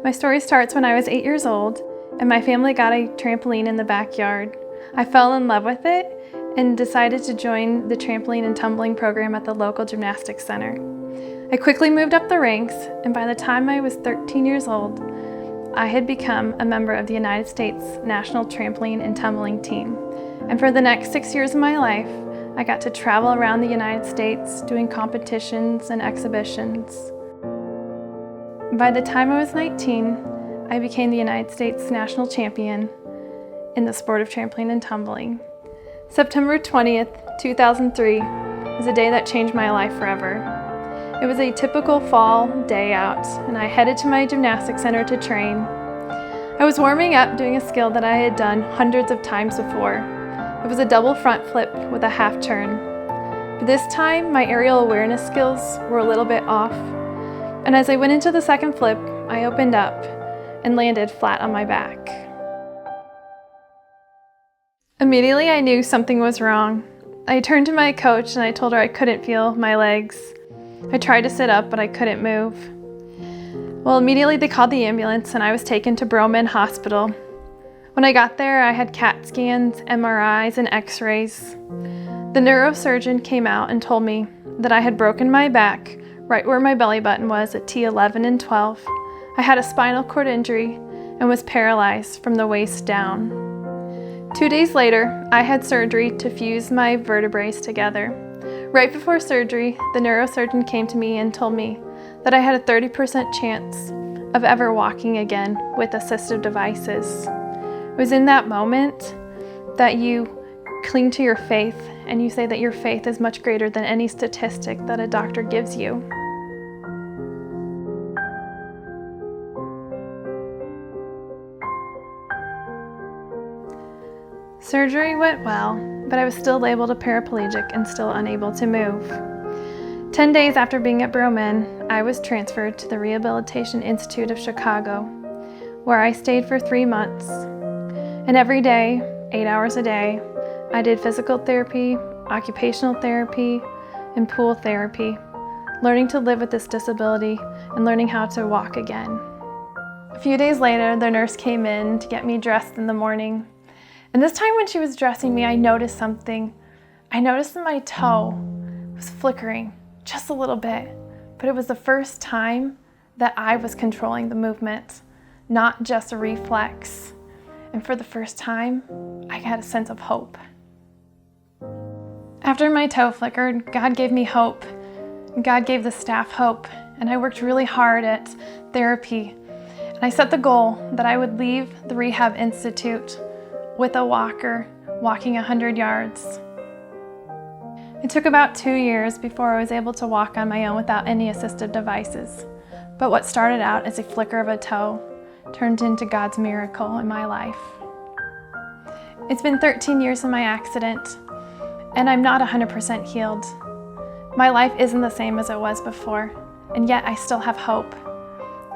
My story starts when I was 8 years old and my family got a trampoline in the backyard. I fell in love with it and decided to join the trampoline and tumbling program at the local gymnastics center. I quickly moved up the ranks, and by the time I was 13 years old, I had become a member of the United States National Trampoline and Tumbling Team. And for the next 6 years of my life, I got to travel around the United States doing competitions and exhibitions. By the time I was 19, I became the United States National Champion in the sport of trampoline and tumbling. September 20th, 2003 was a day that changed my life forever. It was a typical fall day out, and I headed to my gymnastics center to train. I was warming up doing a skill that I had done hundreds of times before. It was a double front flip with a half turn. But this time, my aerial awareness skills were a little bit off, and as I went into the second flip, I opened up and landed flat on my back. Immediately, I knew something was wrong. I turned to my coach and I told her I couldn't feel my legs. I tried to sit up, but I couldn't move. Well, immediately they called the ambulance and I was taken to Broman Hospital. When I got there, I had CAT scans, MRIs, and x-rays. The neurosurgeon came out and told me that I had broken my back right where my belly button was at T11 and 12. I had a spinal cord injury and was paralyzed from the waist down. 2 days later, I had surgery to fuse my vertebrae together. Right before surgery, the neurosurgeon came to me and told me that I had a 30% chance of ever walking again with assistive devices. It was in that moment that you cling to your faith and you say that your faith is much greater than any statistic that a doctor gives you. Surgery went well, but I was still labeled a paraplegic and still unable to move. 10 days after being at Broman, I was transferred to the Rehabilitation Institute of Chicago, where I stayed for 3 months. And every day, 8 hours a day, I did physical therapy, occupational therapy, and pool therapy, learning to live with this disability and learning how to walk again. A few days later, the nurse came in to get me dressed in the morning. And this time when she was dressing me, I noticed something. I noticed that my toe was flickering just a little bit, but it was the first time that I was controlling the movement, not just a reflex. And for the first time, I had a sense of hope. After my toe flickered, God gave me hope. God gave the staff hope, and I worked really hard at therapy. And I set the goal that I would leave the Rehab Institute with a walker, walking 100 yards. It took about 2 years before I was able to walk on my own without any assistive devices. But what started out as a flicker of a toe turned into God's miracle in my life. It's been 13 years of my accident, and I'm not 100% healed. My life isn't the same as it was before, and yet I still have hope.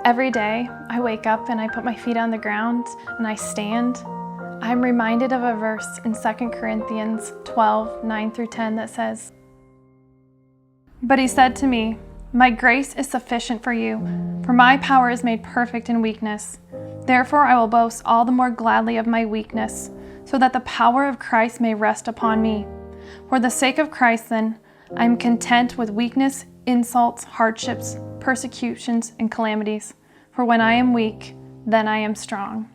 Every day, I wake up and I put my feet on the ground and I stand. I'm reminded of a verse in 2 Corinthians 12, 9 through 10 that says, "But he said to me, 'My grace is sufficient for you, for my power is made perfect in weakness. Therefore I will boast all the more gladly of my weakness, so that the power of Christ may rest upon me. For the sake of Christ then, I am content with weakness, insults, hardships, persecutions, and calamities. For when I am weak, then I am strong.'"